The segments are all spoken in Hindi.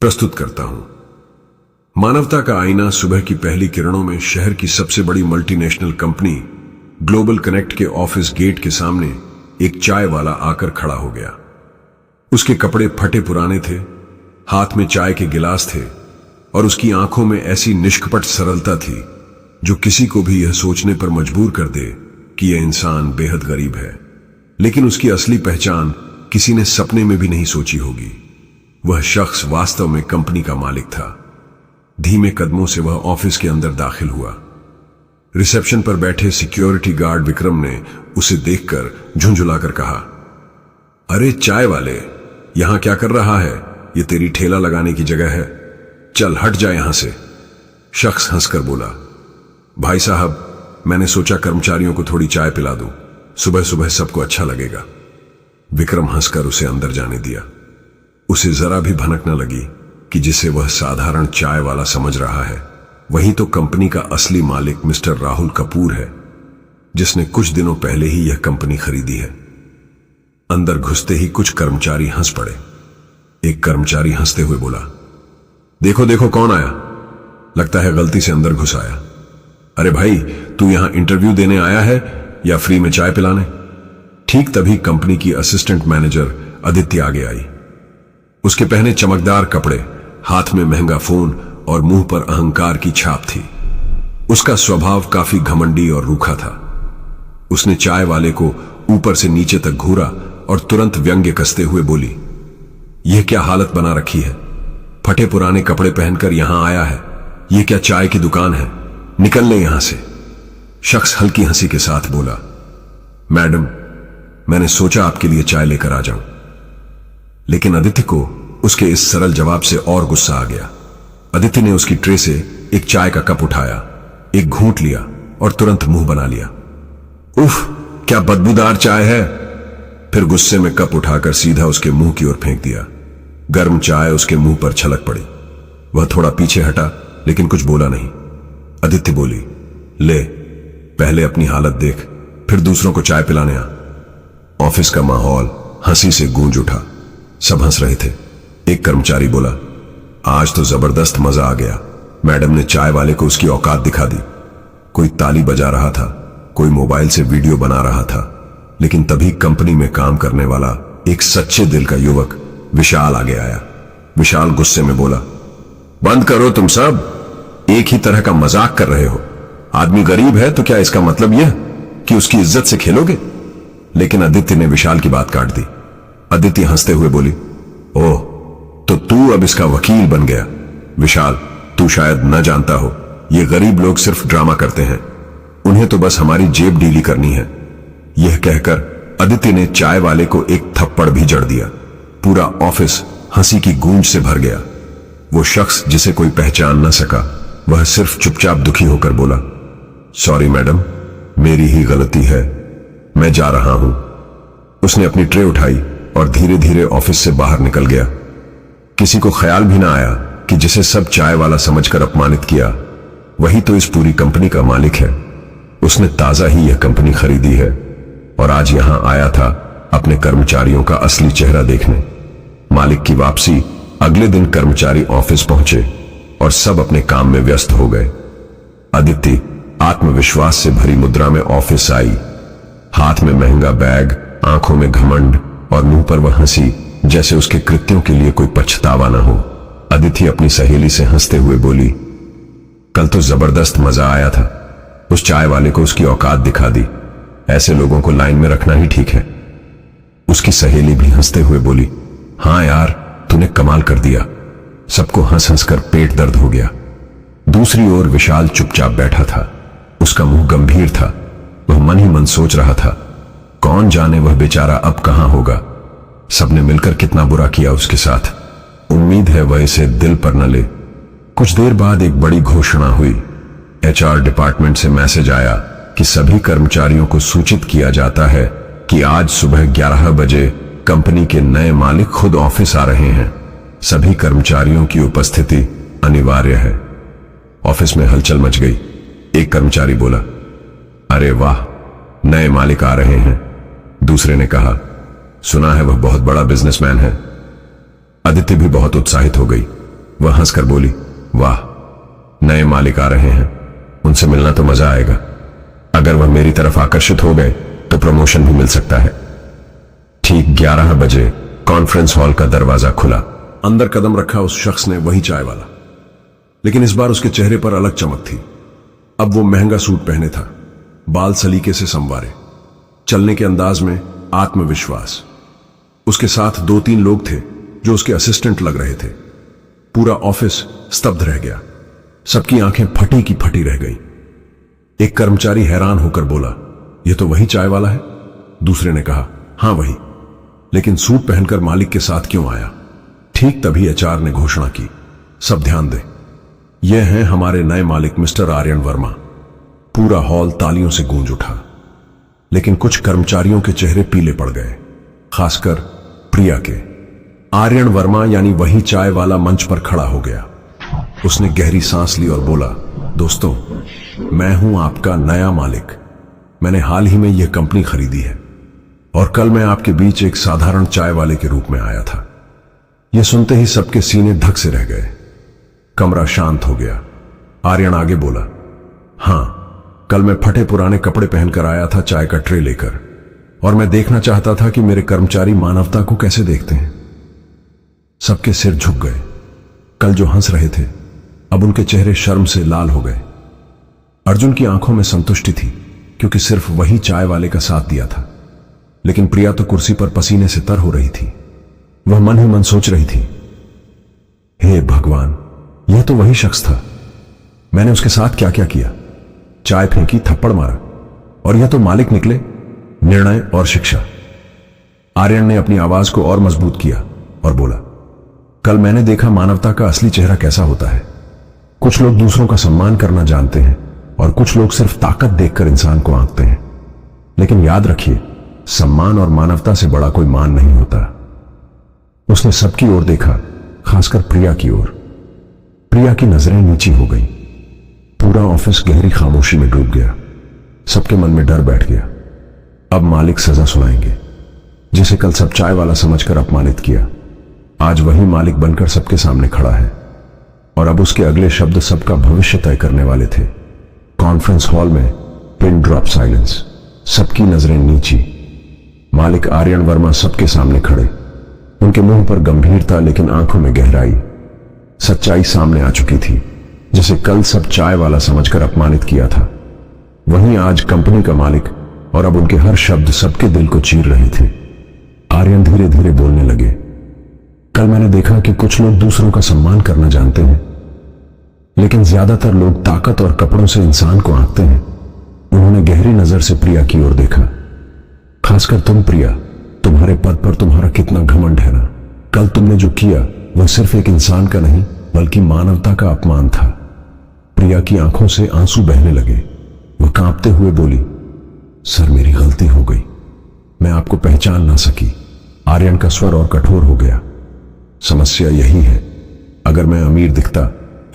प्रस्तुत करता हूं मानवता का आईना। सुबह की पहली किरणों में शहर की सबसे बड़ी मल्टीनेशनल कंपनी ग्लोबल कनेक्ट के ऑफिस गेट के सामने एक चाय वाला आकर खड़ा हो गया। उसके कपड़े फटे पुराने थे, हाथ में चाय के गिलास थे और उसकी आंखों में ऐसी निष्कपट सरलता थी जो किसी को भी यह सोचने पर मजबूर कर दे कि यह इंसान बेहद गरीब है। लेकिन उसकी असली पहचान किसी ने सपने में भी नहीं सोची होगी। वह शख्स वास्तव में कंपनी का मालिक था। धीमे कदमों से वह ऑफिस के अंदर दाखिल हुआ। रिसेप्शन पर बैठे सिक्योरिटी गार्ड विक्रम ने उसे देखकर झुंझुलाकर कहा, अरे चाय वाले, यहां क्या कर रहा है? ये तेरी ठेला लगाने की जगह है, चल हट जा यहां से। शख्स हंसकर बोला, भाई साहब, मैंने सोचा कर्मचारियों को थोड़ी चाय पिला दूं, सुबह सुबह सबको अच्छा लगेगा। विक्रम हंसकर उसे अंदर जाने दिया। उसे जरा भी भनक न लगी कि जिसे वह साधारण चाय वाला समझ रहा है वही तो कंपनी का असली मालिक मिस्टर राहुल कपूर है, जिसने कुछ दिनों पहले ही यह कंपनी खरीदी है। अंदर घुसते ही कुछ कर्मचारी हंस पड़े। एक कर्मचारी हंसते हुए बोला, देखो देखो कौन आया, लगता है गलती से अंदर घुस आया। अरे भाई, तू यहां इंटरव्यू देने आया है या फ्री में चाय पिलाने? ठीक तभी कंपनी की असिस्टेंट मैनेजर अदिति आगे आई। उसके पहने चमकदार कपड़े, हाथ में महंगा फोन और मुंह पर अहंकार की छाप थी। उसका स्वभाव काफी घमंडी और रूखा था। उसने चाय वाले को ऊपर से नीचे तक घूरा और तुरंत व्यंग्य कसते हुए बोली, यह क्या हालत बना रखी है? फटे पुराने कपड़े पहनकर यहां आया है? यह क्या चाय की दुकान है? निकल ले यहां से। शख्स हल्की हंसी के साथ बोला, मैडम, मैंने सोचा आपके लिए चाय लेकर आ जाऊं। लेकिन अदिति को उसके इस सरल जवाब से और गुस्सा आ गया। अदिति ने उसकी ट्रे से एक चाय का कप उठाया, एक घूंट लिया और तुरंत मुंह बना लिया। उफ, क्या बदबूदार चाय है। फिर गुस्से में कप उठाकर सीधा उसके मुंह की ओर फेंक दिया। गर्म चाय उसके मुंह पर छलक पड़ी। वह थोड़ा पीछे हटा लेकिन कुछ बोला नहीं। अदिति बोली, ले, पहले अपनी हालत देख, फिर दूसरों को चाय पिलाने आ। ऑफिस का माहौल हंसी से गूंज उठा। सब हंस रहे थे। एक कर्मचारी बोला, आज तो जबरदस्त मजा आ गया। मैडम ने चाय वाले को उसकी औकात दिखा दी। कोई ताली बजा रहा था, कोई मोबाइल से वीडियो बना रहा था। लेकिन तभी कंपनी में काम करने वाला एक सच्चे दिल का युवक विशाल आगे आया। विशाल गुस्से में बोला, बंद करो तुम सब, एक ही तरह का मजाक कर रहे हो। आदमी गरीब है तो क्या इसका मतलब यह कि उसकी इज्जत से खेलोगे? लेकिन आदित्य ने विशाल की बात काट दी। आदित्य हंसते हुए बोली, ओह, तो तू अब इसका वकील बन गया। विशाल, तू शायद न जानता हो, ये गरीब लोग सिर्फ ड्रामा करते हैं, उन्हें तो बस हमारी जेब डीली करनी है। यह कहकर आदित्य ने चाय वाले को एक थप्पड़ भी जड़ दिया। पूरा ऑफिस हंसी की गूंज से भर गया। वो शख्स जिसे कोई पहचान न सका, वह सिर्फ चुपचाप दुखी होकर बोला, सॉरी मैडम, मेरी ही गलती है, मैं जा रहा हूं। उसने अपनी ट्रे उठाई और धीरे धीरे ऑफिस से बाहर निकल गया। किसी को ख्याल भी ना आया कि जिसे सब चाय वाला समझकर अपमानित किया वही तो इस पूरी कंपनी का मालिक है। उसने ताजा ही यह कंपनी खरीदी है और आज यहां आया था अपने कर्मचारियों का असली चेहरा देखने। मालिक की वापसी अगले दिन कर्मचारी ऑफिस पहुंचे और सब अपने काम में व्यस्त हो गए। अदिति आत्मविश्वास से भरी मुद्रा में ऑफिस आई। हाथ में महंगा बैग, आंखों में घमंड और मुंह पर वह हंसी जैसे उसके कृत्यों के लिए कोई पछतावा न हो। अदिति अपनी सहेली से हंसते हुए बोली, कल तो जबरदस्त मजा आया था। उस चाय वाले को उसकी औकात दिखा दी। ऐसे लोगों को लाइन में रखना ही ठीक है। उसकी सहेली भी हंसते हुए बोली, हां यार, तूने कमाल कर दिया। सबको हंस हंस कर पेट दर्द हो गया। दूसरी ओर विशाल चुपचाप बैठा था। उसका मुंह गंभीर था। वह मन ही मन सोच रहा था, कौन जाने वह बेचारा अब कहां होगा। सबने मिलकर कितना बुरा किया उसके साथ। उम्मीद है वह इसे दिल पर न ले। कुछ देर बाद एक बड़ी घोषणा हुई। एचआर डिपार्टमेंट से मैसेज आया कि सभी कर्मचारियों को सूचित किया जाता है कि आज सुबह 11 बजे कंपनी के नए मालिक खुद ऑफिस आ रहे हैं। सभी कर्मचारियों की उपस्थिति अनिवार्य है। ऑफिस में हलचल मच गई। एक कर्मचारी बोला, अरे वाह, नए मालिक आ रहे हैं। दूसरे ने कहा, सुना है वह बहुत बड़ा बिजनेसमैन है। अदिति भी बहुत उत्साहित हो गई। वह हंसकर बोली, वाह, नए मालिक आ रहे हैं, उनसे मिलना तो मजा आएगा। अगर वह मेरी तरफ आकर्षित हो गए तो प्रमोशन भी मिल सकता है। ठीक 11 बजे कॉन्फ्रेंस हॉल का दरवाजा खुला। अंदर कदम रखा उस शख्स ने, वही चाय वाला, लेकिन इस बार उसके चेहरे पर अलग चमक थी। अब वो महंगा सूट पहने था, बाल सलीके से संवारे, चलने के अंदाज में आत्मविश्वास। उसके साथ 2-3 लोग थे जो उसके असिस्टेंट लग रहे थे। पूरा ऑफिस स्तब्ध रह गया, सबकी आंखें फटी की फटी रह गई। एक कर्मचारी हैरान होकर बोला, यह तो वही चाय वाला है। दूसरे ने कहा, हां वही, लेकिन सूट पहनकर मालिक के साथ क्यों आया? ठीक तभी एचआर ने घोषणा की, सब ध्यान दें, यह हैं हमारे नए मालिक मिस्टर आर्यन वर्मा। पूरा हॉल तालियों से गूंज उठा, लेकिन कुछ कर्मचारियों के चेहरे पीले पड़ गए, खासकर प्रिया के। आर्यन वर्मा यानी वही चाय वाला मंच पर खड़ा हो गया। उसने गहरी सांस ली और बोला, दोस्तों, मैं हूं आपका नया मालिक। मैंने हाल ही में यह कंपनी खरीदी है और कल मैं आपके बीच एक साधारण चाय वाले के रूप में आया था। यह सुनते ही सबके सीने धक से रह गए, कमरा शांत हो गया। आर्यन आगे बोला, हां, कल मैं फटे पुराने कपड़े पहनकर आया था चाय का ट्रे लेकर, और मैं देखना चाहता था कि मेरे कर्मचारी मानवता को कैसे देखते हैं। सबके सिर झुक गए। कल जो हंस रहे थे अब उनके चेहरे शर्म से लाल हो गए। अर्जुन की आंखों में संतुष्टि थी क्योंकि सिर्फ वही चाय वाले का साथ दिया था, लेकिन प्रिया तो कुर्सी पर पसीने से तर हो रही थी। वह मन ही मन सोच रही थी, हे भगवान, यह तो वही शख्स था। मैंने उसके साथ क्या क्या किया, चाय फेंकी, थप्पड़ मारा, और यह तो मालिक निकले। निर्णय और शिक्षा। आर्यन ने अपनी आवाज को और मजबूत किया और बोला, कल मैंने देखा मानवता का असली चेहरा कैसा होता है। कुछ लोग दूसरों का सम्मान करना जानते हैं और कुछ लोग सिर्फ ताकत देखकर इंसान को आंकते हैं। लेकिन याद रखिए, सम्मान और मानवता से बड़ा कोई मान नहीं होता। उसने सबकी ओर देखा, खासकर प्रिया की ओर। प्रिया की नजरें नीची हो गईं। पूरा ऑफिस गहरी खामोशी में डूब गया। सबके मन में डर बैठ गया। अब मालिक सजा सुनाएंगे। जिसे कल सब चाय वाला समझकर अपमानित किया, आज वही मालिक बनकर सबके सामने खड़ा है, और अब उसके अगले शब्द सबका भविष्य तय करने वाले थे। कॉन्फ्रेंस हॉल में पिन ड्रॉप साइलेंस। सबकी नजरें नीची। मालिक आर्यन वर्मा सबके सामने खड़े। उनके मुंह पर गंभीरता, लेकिन आंखों में गहराई। सच्चाई सामने आ चुकी थी। जिसे कल सब चाय वाला समझकर अपमानित किया था, वहीं आज कंपनी का मालिक, और अब उनके हर शब्द सबके दिल को चीर रहे थे। आर्यन धीरे धीरे बोलने लगे, कल मैंने देखा कि कुछ लोग दूसरों का सम्मान करना जानते हैं, लेकिन ज्यादातर लोग ताकत और कपड़ों से इंसान को आंकते हैं। उन्होंने गहरी नजर से प्रिया की ओर देखा। खासकर तुम प्रिया, तुम्हारे पद पर तुम्हारा कितना घमंड है ना। कल तुमने जो किया वह सिर्फ एक इंसान का नहीं बल्कि मानवता का अपमान था। प्रिया की आंखों से आंसू बहने लगे। वह कांपते हुए बोली, सर मेरी गलती हो गई, मैं आपको पहचान ना सकी। आर्यन का स्वर और कठोर हो गया। समस्या यही है, अगर मैं अमीर दिखता,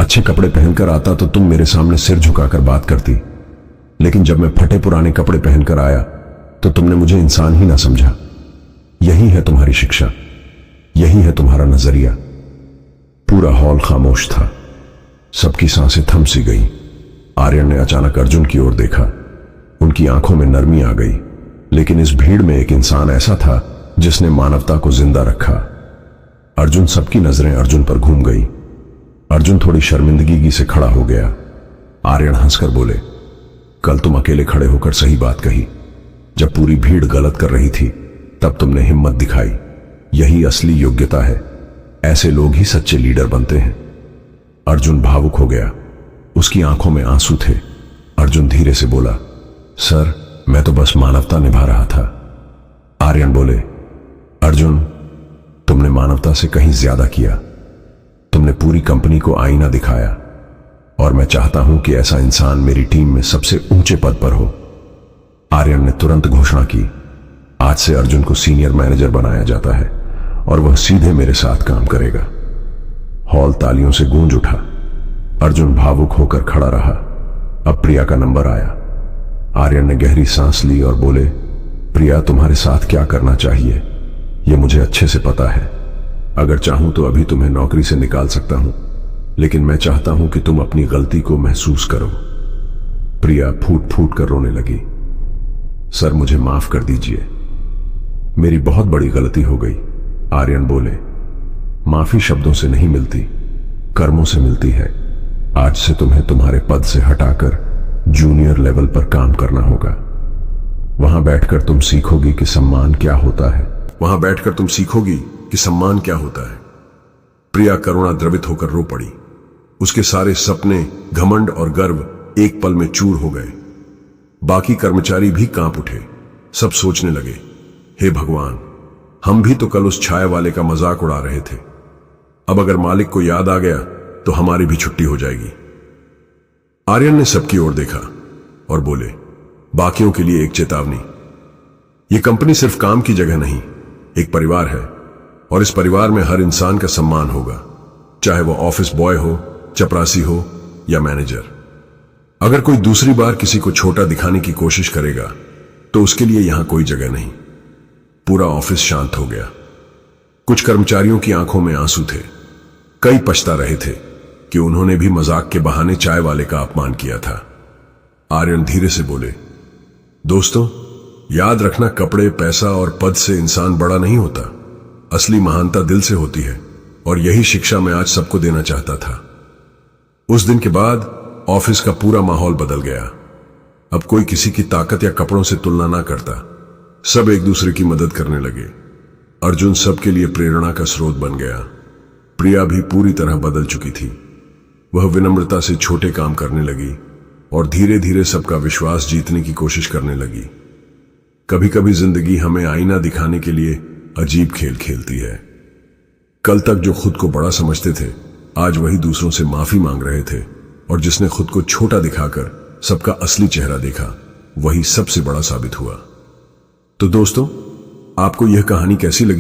अच्छे कपड़े पहनकर आता तो तुम मेरे सामने सिर झुकाकर बात करती, लेकिन जब मैं फटे पुराने कपड़े पहनकर आया तो तुमने मुझे इंसान ही ना समझा। यही है तुम्हारी शिक्षा, यही है तुम्हारा नजरिया। पूरा हॉल खामोश था। सबकी सांसें थम सी गई। आर्यन ने अचानक अर्जुन की ओर देखा। उनकी आंखों में नरमी आ गई, लेकिन इस भीड़ में एक इंसान ऐसा था जिसने मानवता को जिंदा रखा। अर्जुन, सबकी नजरें अर्जुन पर घूम गई। अर्जुन थोड़ी शर्मिंदगी से खड़ा हो गया। आर्यन हंसकर बोले, कल तुम अकेले खड़े होकर सही बात कही। जब पूरी भीड़ गलत कर रही थी तब तुमने हिम्मत दिखाई। यही असली योग्यता है। ऐसे लोग ही सच्चे लीडर बनते हैं। अर्जुन भावुक हो गया। उसकी आंखों में आंसू थे। अर्जुन धीरे से बोला, सर मैं तो बस मानवता निभा रहा था। आर्यन बोले, अर्जुन तुमने मानवता से कहीं ज्यादा किया। तुमने पूरी कंपनी को आईना दिखाया, और मैं चाहता हूं कि ऐसा इंसान मेरी टीम में सबसे ऊंचे पद पर हो। आर्यन ने तुरंत घोषणा की, आज से अर्जुन को सीनियर मैनेजर बनाया जाता है और वह सीधे मेरे साथ काम करेगा। हॉल तालियों से गूंज उठा। अर्जुन भावुक होकर खड़ा रहा। अब प्रिया का नंबर आया। आर्यन ने गहरी सांस ली और बोले, प्रिया तुम्हारे साथ क्या करना चाहिए यह मुझे अच्छे से पता है। अगर चाहूं तो अभी तुम्हें नौकरी से निकाल सकता हूं, लेकिन मैं चाहता हूं कि तुम अपनी गलती को महसूस करो। प्रिया फूट फूट कर रोने लगी। सर, मुझे माफ कर दीजिए, मेरी बहुत बड़ी गलती हो गई। आर्यन बोले, माफी शब्दों से नहीं मिलती, कर्मों से मिलती है। आज से तुम्हें तुम्हारे पद से हटाकर जूनियर लेवल पर काम करना होगा। वहां बैठकर तुम सीखोगी कि सम्मान क्या होता है। वहां बैठकर तुम सीखोगी कि सम्मान क्या होता है। प्रिया करुणा द्रवित होकर रो पड़ी। उसके सारे सपने, घमंड और गर्व एक पल में चूर हो गए। बाकी कर्मचारी भी कांप उठे। सब सोचने लगे, हे भगवान, हम भी तो कल उस छाया वाले का मजाक उड़ा रहे थे। अब अगर मालिक को याद आ गया तो हमारी भी छुट्टी हो जाएगी। आर्यन ने सबकी ओर देखा और बोले, बाकियों के लिए एक चेतावनी। यह कंपनी सिर्फ काम की जगह नहीं, एक परिवार है, और इस परिवार में हर इंसान का सम्मान होगा, चाहे वो ऑफिस बॉय हो, चपरासी हो या मैनेजर। अगर कोई दूसरी बार किसी को छोटा दिखाने की कोशिश करेगा तो उसके लिए यहां कोई जगह नहीं। पूरा ऑफिस शांत हो गया। कुछ कर्मचारियों की आंखों में आंसू थे। कई पछता रहे थे कि उन्होंने भी मजाक के बहाने चाय वाले का अपमान किया था। आर्यन धीरे से बोले, दोस्तों, याद रखना, कपड़े, पैसा और पद से इंसान बड़ा नहीं होता। असली महानता दिल से होती है, और यही शिक्षा मैं आज सबको देना चाहता था। उस दिन के बाद ऑफिस का पूरा माहौल बदल गया। अब कोई किसी की ताकत या कपड़ों से तुलना ना करता। सब एक दूसरे की मदद करने लगे। अर्जुन सबके लिए प्रेरणा का स्रोत बन गया। प्रिया भी पूरी तरह बदल चुकी थी। वह विनम्रता से छोटे काम करने लगी और धीरे धीरे सबका विश्वास जीतने की कोशिश करने लगी। कभी कभी जिंदगी हमें आईना दिखाने के लिए अजीब खेल खेलती है। कल तक जो खुद को बड़ा समझते थे, आज वही दूसरों से माफी मांग रहे थे, और जिसने खुद को छोटा दिखाकर सबका असली चेहरा देखा, वही सबसे बड़ा साबित हुआ। तो दोस्तों, आपको यह कहानी कैसी लगी?